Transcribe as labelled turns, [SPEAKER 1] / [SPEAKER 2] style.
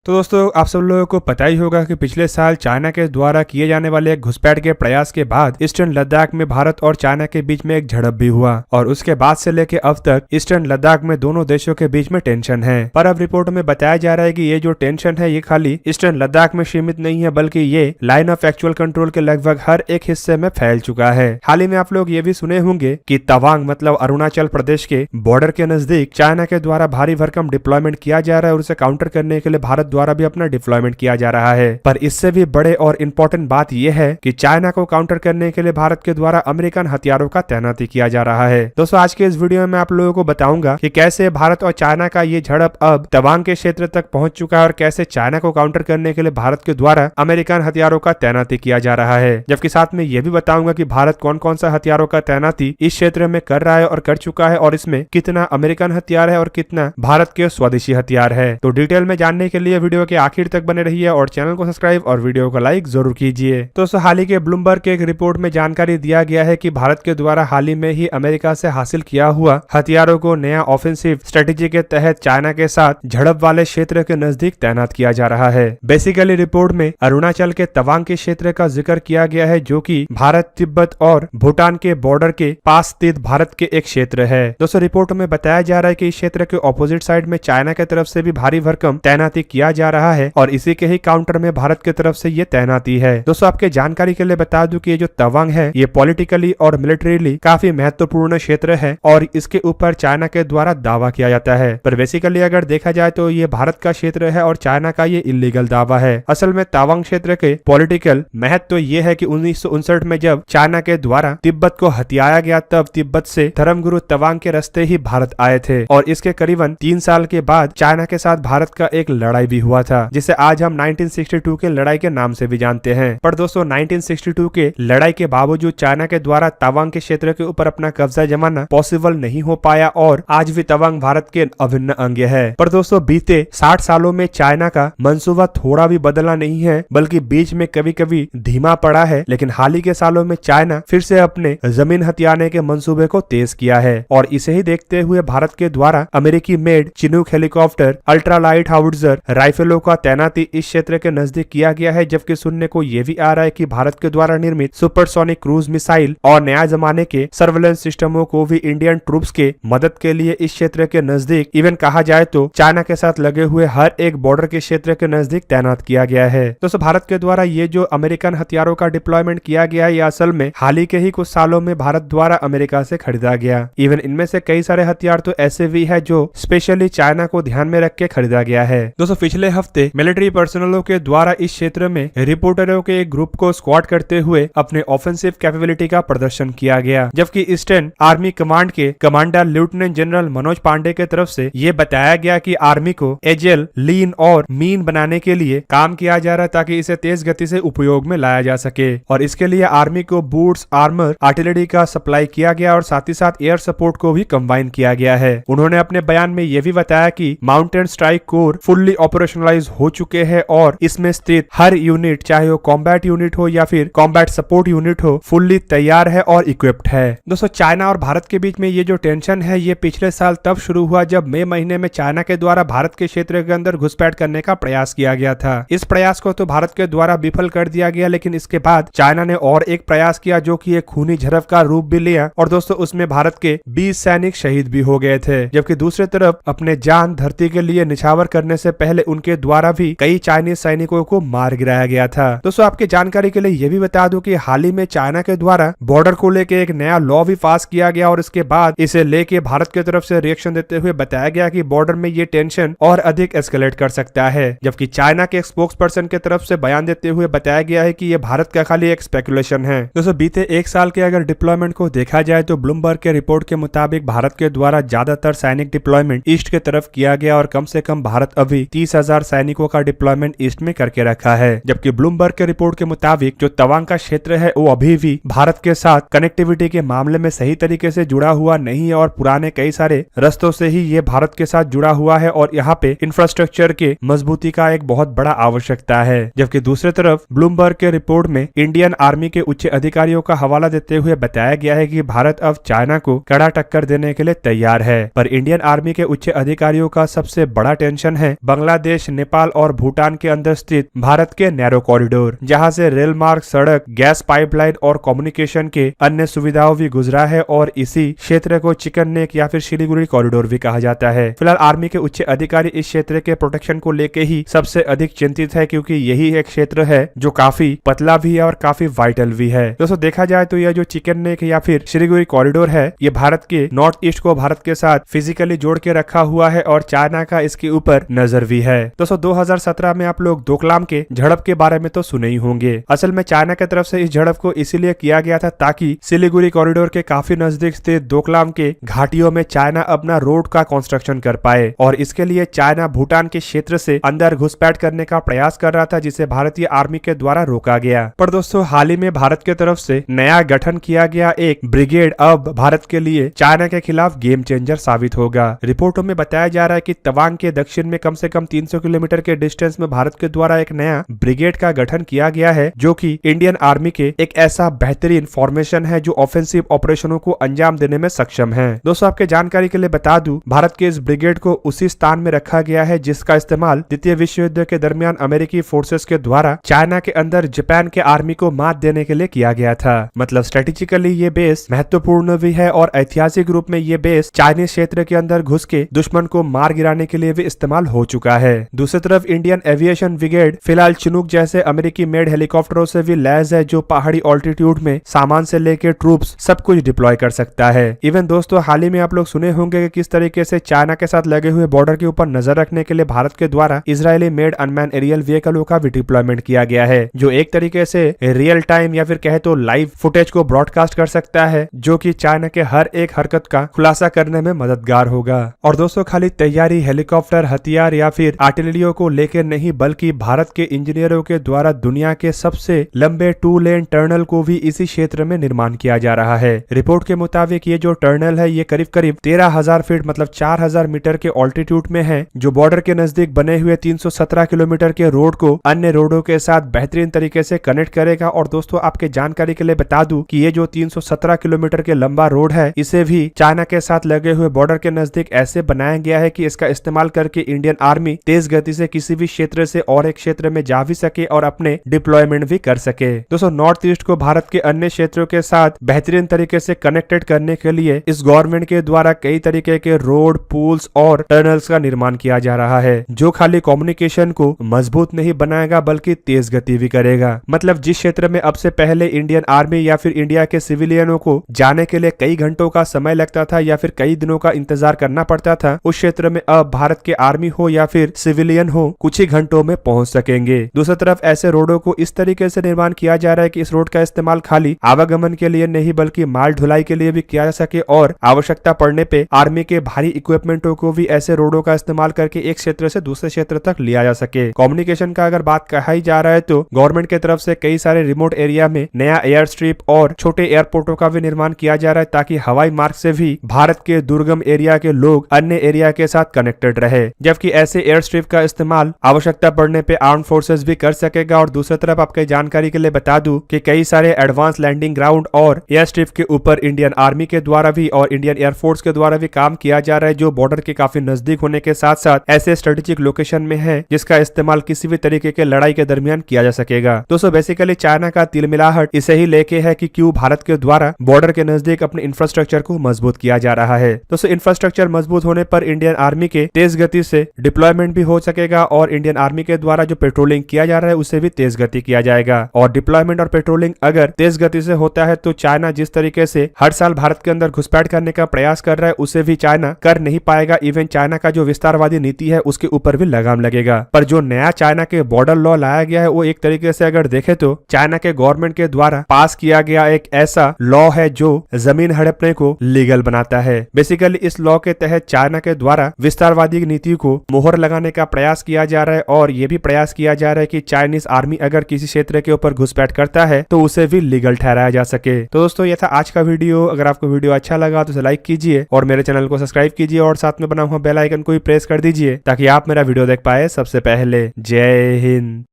[SPEAKER 1] तो दोस्तों आप सब लोगों को पता ही होगा कि पिछले साल चाइना के द्वारा किए जाने वाले घुसपैठ के प्रयास के बाद ईस्टर्न लद्दाख में भारत और चाइना के बीच में एक झड़प भी हुआ और उसके बाद से लेके अब तक ईस्टर्न लद्दाख में दोनों देशों के बीच में टेंशन है। पर अब रिपोर्ट में बताया जा रहा है कि ये जो टेंशन है ये खाली ईस्टर्न लद्दाख में सीमित नहीं है, बल्कि ये लाइन ऑफ एक्चुअल कंट्रोल के लगभग हर एक हिस्से में फैल चुका है। हाल ही में आप लोग ये भी सुने होंगे कि तवांग मतलब अरुणाचल प्रदेश के बॉर्डर के नजदीक चाइना के द्वारा भारी भरकम डिप्लॉयमेंट किया जा रहा है और उसे काउंटर करने के लिए भारत द्वारा भी अपना डिप्लॉयमेंट किया जा रहा है। पर इससे भी बड़े और इम्पोर्टेंट बात यह है कि चाइना को काउंटर करने के लिए भारत के द्वारा अमेरिकन हथियारों का तैनाती किया जा रहा है। दोस्तों आज के इस वीडियो में मैं आप लोगों को बताऊंगा कि कैसे भारत और चाइना का ये झड़प अब तवांग के क्षेत्र तक पहुंच चुका है और कैसे चाइना को काउंटर करने के लिए भारत के द्वारा अमेरिकन हथियारों का तैनाती किया जा रहा है। जबकि साथ में यह भी बताऊंगा कि भारत कौन कौन सा हथियारों का तैनाती इस क्षेत्र में कर रहा है और कर चुका है और इसमें कितना अमेरिकन हथियार है और कितना भारत के स्वदेशी हथियार है। तो डिटेल में जानने के लिए वीडियो के आखिर तक बने रहिए और चैनल को सब्सक्राइब और वीडियो को लाइक जरूर कीजिए। तो हाल ही के ब्लूमबर्ग के एक रिपोर्ट में जानकारी दिया गया है कि भारत के द्वारा हाल ही में ही अमेरिका से हासिल किया हुआ हथियारों को नया ऑफेंसिव स्ट्रेटेजी के तहत चाइना के साथ झड़प वाले क्षेत्र के नजदीक तैनात किया जा रहा है। बेसिकली रिपोर्ट में अरुणाचल के तवांग के क्षेत्र का जिक्र किया गया है जो कि भारत तिब्बत और भूटान के बॉर्डर के पास स्थित भारत के एक क्षेत्र है। दोस्तों रिपोर्ट में बताया जा रहा है कि इस क्षेत्र के ऑपोजिट साइड में चाइना की तरफ से भी भारी भरकम तैनाती किया जा रहा है और इसी के ही काउंटर में भारत की तरफ से ये तैनाती है। दोस्तों आपके जानकारी के लिए बता दूं कि ये जो तवांग है ये पॉलिटिकली और मिलिट्रीली काफी महत्वपूर्ण क्षेत्र है और इसके ऊपर चाइना के द्वारा दावा किया जाता है। पर बेसिकली अगर देखा जाए तो ये भारत का क्षेत्र है और चाइना का ये इलीगल दावा है। असल में तवांग क्षेत्र के पॉलिटिकल महत्व तो ये है कि 1959 में जब चाइना के द्वारा तिब्बत को हथियाया गया तब तिब्बत से धर्मगुरु तवांग के रास्ते ही भारत आए थे और इसके करीबन 3 साल के बाद चाइना के साथ भारत का एक लड़ाई भी हुआ था जिसे आज हम 1962 के लड़ाई के नाम से भी जानते हैं। पर दोस्तों 1962 के लड़ाई के बावजूद चाइना के द्वारा तवांग के क्षेत्र के ऊपर अपना कब्जा जमाना पॉसिबल नहीं हो पाया और आज भी तवांग भारत के अभिन्न अंग है। पर दोस्तों बीते 60 सालों में चाइना का मंसूबा थोड़ा भी बदला नहीं है, बल्कि बीच में कभी कभी धीमा पड़ा है, लेकिन हाल ही के सालों में चाइना फिर से अपने जमीन हथियाने के मंसूबे को तेज किया है और इसे ही देखते हुए भारत के द्वारा अमेरिकी made Chinook helicopter, ultra light howitzer राइफलों का तैनाती इस क्षेत्र के नजदीक किया गया है। जबकि सुनने को यह भी आ रहा है कि भारत के द्वारा निर्मित सुपरसोनिक क्रूज मिसाइल और नया जमाने के सर्वेलेंस सिस्टमों को भी इंडियन ट्रूप्स के मदद के लिए इस क्षेत्र के नजदीक, इवन कहा जाए तो चाइना के साथ लगे हुए हर एक बॉर्डर के क्षेत्र के नजदीक तैनात किया गया है। दोस्तों भारत के द्वारा ये जो अमेरिकन हथियारों का डिप्लॉयमेंट किया गया है, यह असल में हाल ही के ही कुछ सालों में भारत द्वारा अमेरिका से खरीदा गया। इवन इनमें से कई सारे हथियार तो ऐसे भी है जो स्पेशली चाइना को ध्यान में रख के खरीदा गया है। दोस्तों पिछले हफ्ते मिलिट्री पर्सनलों के द्वारा इस क्षेत्र में रिपोर्टरों के एक ग्रुप को स्क्वाड करते हुए अपने ऑफेंसिव कैपेबिलिटी का प्रदर्शन किया गया। जबकि ईस्टर्न आर्मी कमांड के commander lieutenant general Manoj Pande के तरफ से ये बताया गया कि आर्मी को एजेल, लीन और मीन बनाने के लिए काम किया जा रहा है ताकि इसे तेज गति से उपयोग में लाया जा सके और इसके लिए आर्मी को बूट्स, आर्मर, आर्टिलरी का सप्लाई किया गया और साथ ही साथ एयर सपोर्ट को भी कंबाइन किया गया है। उन्होंने अपने बयान में यह भी बताया कि mountain strike corps fully operationalise हो चुके हैं और इसमें स्थित हर यूनिट, चाहे वो कॉम्बैट यूनिट हो या फिर कॉम्बैट सपोर्ट यूनिट हो, फुल्ली तैयार है और इक्विप्ड है। दोस्तों चाइना और भारत के बीच में ये जो टेंशन है ये पिछले साल तब शुरू हुआ जब मई महीने में चाइना के द्वारा भारत के क्षेत्र के अंदर घुसपैठ करने का प्रयास किया गया था। इस प्रयास को तो भारत के द्वारा विफल कर दिया गया, लेकिन इसके बाद चाइना ने और एक प्रयास किया जो कि एक खूनी झड़प का रूप भी लिया और दोस्तों उसमें भारत के 20 सैनिक शहीद भी हो गए थे। जबकि दूसरी तरफ अपने जान धरती के लिए निछावर करने से पहले उनके द्वारा भी कई चाइनीज सैनिकों को मार गिराया गया था। दोस्तों आपके जानकारी के लिए यह भी बता दूं कि हाल ही में चाइना के द्वारा बॉर्डर को लेके एक नया लॉ भी पास किया गया और इसके बाद इसे लेके भारत की तरफ से रिएक्शन देते हुए बताया गया कि बॉर्डर में ये टेंशन और अधिक एस्केलेट कर सकता है। जबकि चाइना के स्पोक्स पर्सन के तरफ से बयान देते हुए बताया गया है कि ये भारत का खाली एक स्पेकुलेशन है। दोस्तों बीते 1 साल के अगर डिप्लॉयमेंट को देखा जाए तो ब्लूमबर्ग के रिपोर्ट के मुताबिक भारत के द्वारा ज्यादातर सैनिक डिप्लॉयमेंट ईस्ट के तरफ किया गया और कम से कम भारत अभी 30,000 सैनिकों का डिप्लॉयमेंट ईस्ट में करके रखा है। जबकि ब्लूमबर्ग के रिपोर्ट के मुताबिक जो तवांग का क्षेत्र है वो अभी भी भारत के साथ कनेक्टिविटी के मामले में सही तरीके से जुड़ा हुआ नहीं है और पुराने कई सारे रास्तों से ही ये भारत के साथ जुड़ा हुआ है और यहाँ पे इंफ्रास्ट्रक्चर के मजबूती का एक बहुत बड़ा आवश्यकता है। जबकि दूसरी तरफ ब्लूमबर्ग के रिपोर्ट में इंडियन आर्मी के उच्च अधिकारियों का हवाला देते हुए बताया गया है कि भारत अब चाइना को कड़ा टक्कर देने के लिए तैयार है। पर इंडियन आर्मी के उच्च अधिकारियों का सबसे बड़ा टेंशन है बांग्लादेश बांग्लादेश, नेपाल और भूटान के अंदर स्थित भारत के नैरो कॉरिडोर, जहां से रेल मार्ग, सड़क, गैस पाइपलाइन और कम्युनिकेशन के अन्य सुविधाओं भी गुजरा है और इसी क्षेत्र को चिकन नेक या फिर सिलीगुड़ी कॉरिडोर भी कहा जाता है। फिलहाल आर्मी के उच्च अधिकारी इस क्षेत्र के प्रोटेक्शन को लेके ही सबसे अधिक चिंतित है, क्योंकि यही एक क्षेत्र है जो काफी पतला भी है और काफी वाइटल भी है। दोस्तों देखा जाए तो यह जो चिकन नेक या फिर सिलीगुड़ी कॉरिडोर है, ये भारत के नॉर्थ ईस्ट को भारत के साथ फिजिकली जोड़ के रखा हुआ है और चाइना का इसके ऊपर नजर भी है। दोस्तों 2017 में आप लोग डोकलाम के झड़प के बारे में तो सुने ही होंगे। असल में चाइना की तरफ से इस झड़प को इसीलिए किया गया था ताकि सिलीगुड़ी कॉरिडोर के काफी नजदीक स्थित डोकलाम के घाटियों में चाइना अपना रोड का कंस्ट्रक्शन कर पाए, और इसके लिए चाइना भूटान के क्षेत्र से अंदर घुसपैठ करने का प्रयास कर रहा था, जिसे भारतीय आर्मी के द्वारा रोका गया। पर दोस्तों हाल ही में भारत की तरफ से नया गठन किया गया एक ब्रिगेड अब भारत के लिए चाइना के खिलाफ गेम चेंजर साबित होगा। रिपोर्टों में बताया जा रहा है कि तवांग के दक्षिण में कम से कम 300 किलोमीटर के डिस्टेंस में भारत के द्वारा एक नया ब्रिगेड का गठन किया गया है, जो कि इंडियन आर्मी के एक ऐसा बेहतरीन फॉर्मेशन है जो ऑफेंसिव ऑपरेशनों को अंजाम देने में सक्षम है। दोस्तों आपके जानकारी के लिए बता दूं, भारत के इस ब्रिगेड को उसी स्थान में रखा गया है जिसका इस्तेमाल द्वितीय विश्व युद्ध के दरमियान अमेरिकी फोर्सेस के द्वारा चाइना के अंदर जापान के आर्मी को मात देने के लिए किया गया था। मतलब स्ट्रेटेजिकली ये बेस महत्वपूर्ण भी है और ऐतिहासिक रूप में ये बेस चाइनीज क्षेत्र के अंदर घुस के दुश्मन को मार गिराने के लिए भी इस्तेमाल हो चुका है। दूसरी तरफ इंडियन एविएशन ब्रिगेड फिलहाल चिनूक जैसे अमेरिकी मेड हेलीकॉप्टरों से भी लैस है, जो पहाड़ी ऑल्टीट्यूड में सामान से लेकर ट्रूप्स सब कुछ डिप्लॉय कर सकता है। इवन दोस्तों हाल ही में आप लोग सुने होंगे कि किस तरीके से चाइना के साथ लगे हुए बॉर्डर के ऊपर नजर रखने के लिए भारत के द्वारा इजरायली मेड अनमैन एरियल व्हीकलों का भी डिप्लॉयमेंट किया गया है, जो एक तरीके से रियल टाइम या फिर कहे तो लाइव फुटेज को ब्रॉडकास्ट कर सकता है, जो कि चाइना के हर एक हरकत का खुलासा करने में मददगार होगा। और दोस्तों खाली तैयारी हेलीकॉप्टर, हथियार या फिर आर्टिलरियों को लेकर नहीं, बल्कि भारत के इंजीनियरों के द्वारा दुनिया के सबसे लंबे 2 लेन टनल को भी इसी क्षेत्र में निर्माण किया जा रहा है। रिपोर्ट के मुताबिक ये जो टनल है ये करीब करीब 13,000 फीट मतलब 4,000 मीटर के ऑल्टीट्यूड में है, जो बॉर्डर के नजदीक बने हुए 317 किलोमीटर के रोड को अन्य रोडों के साथ बेहतरीन तरीके से कनेक्ट करेगा। और दोस्तों आपके जानकारी के लिए बता दूं कि ये जो 317 किलोमीटर के लंबा रोड है, इसे भी चाइना के साथ लगे हुए बॉर्डर के नजदीक ऐसे बनाया गया है कि इसका इस्तेमाल करके इंडियन आर्मी तेज गति से किसी भी क्षेत्र से और एक क्षेत्र में जा भी सके और अपने डिप्लॉयमेंट भी कर सके। दोस्तों नॉर्थ ईस्ट को भारत के अन्य क्षेत्रों के साथ बेहतरीन तरीके से कनेक्टेड करने के लिए इस गवर्नमेंट के द्वारा कई तरीके के रोड, पुल्स और टनल्स का निर्माण किया जा रहा है, जो खाली कम्युनिकेशन को मजबूत नहीं बनाएगा बल्कि तेज गति भी करेगा। मतलब जिस क्षेत्र में अब से पहले इंडियन आर्मी या फिर इंडिया के सिविलियनों को जाने के लिए कई घंटों का समय लगता था या फिर कई दिनों का इंतजार करना पड़ता था, उस क्षेत्र में अब भारत के आर्मी हो या फिर सिविलियन हो कुछ ही घंटों में पहुंच सकेंगे। दूसरी तरफ ऐसे रोडों को इस तरीके से निर्माण किया जा रहा है कि इस रोड का इस्तेमाल खाली आवागमन के लिए नहीं बल्कि माल ढुलाई के लिए भी किया जा सके, और आवश्यकता पड़ने पे आर्मी के भारी इक्विपमेंटों को भी ऐसे रोडों का इस्तेमाल करके एक क्षेत्र से दूसरे क्षेत्र तक लिया जा सके। कम्युनिकेशन का अगर बात कहा ही जा रहा है तो गवर्नमेंट की तरफ से कई सारे रिमोट एरिया में नया एयर स्ट्रिप और छोटे एयरपोर्टों का भी निर्माण किया जा रहा है, ताकि हवाई मार्ग से भी भारत के दुर्गम एरिया के लोग अन्य एरिया के साथ कनेक्टेड रहे, जबकि ऐसे एयर स्ट्रिप का इस्तेमाल आवश्यकता पड़ने पे आर्म फोर्सेस भी कर सकेगा। और दूसरी तरफ आपके जानकारी के लिए बता दूं कि कई सारे एडवांस लैंडिंग ग्राउंड और एयर स्ट्रिप के ऊपर इंडियन आर्मी के द्वारा भी और इंडियन एयरफोर्स के द्वारा भी काम किया जा रहा है, जो बॉर्डर के काफी नजदीक होने के साथ साथ ऐसे स्ट्रेटेजिक लोकेशन में है जिसका इस्तेमाल किसी भी तरीके के लड़ाई के दरमियान किया जा सकेगा। दोस्तों बेसिकली चाइना का तिलमिलाहट इसे ही लेके है कि क्यों भारत के द्वारा बॉर्डर के नजदीक अपने इंफ्रास्ट्रक्चर को मजबूत किया जा रहा है। दोस्तों इंफ्रास्ट्रक्चर मजबूत होने पर इंडियन आर्मी के तेज गति से डिप्लॉयमेंट भी हो सकेगा और इंडियन आर्मी के द्वारा जो पेट्रोलिंग किया जा रहा है उसे भी तेज गति किया जाएगा। और डिप्लॉयमेंट और पेट्रोलिंग अगर तेज गति से होता है तो चाइना जिस तरीके से हर साल भारत के अंदर घुसपैठ करने का प्रयास कर रहा है उसे भी चाइना कर नहीं पाएगा। इवन चाइना का जो विस्तारवादी नीति है उसके ऊपर भी लगाम लगेगा। पर जो नया चाइना के बॉर्डर लॉ लाया गया है वो एक तरीके से अगर देखे तो चाइना के गवर्नमेंट के द्वारा पास किया गया एक ऐसा लॉ है जो जमीन हड़पने को लीगल बनाता है। बेसिकली इस लॉ के तहत चाइना के द्वारा विस्तारवादी नीति को मोहर लगाने का प्रयास किया जा रहा है और ये भी प्रयास किया जा रहा है कि चाइनीज आर्मी अगर किसी क्षेत्र के ऊपर घुसपैठ करता है तो उसे भी लीगल ठहराया जा सके। तो दोस्तों ये था आज का वीडियो। अगर आपको वीडियो अच्छा लगा तो उसे लाइक कीजिए और मेरे चैनल को सब्सक्राइब कीजिए और साथ में बना हुआ बेल आइकन को भी प्रेस कर दीजिए ताकि आप मेरा वीडियो देख पाए सबसे पहले। जय हिंद।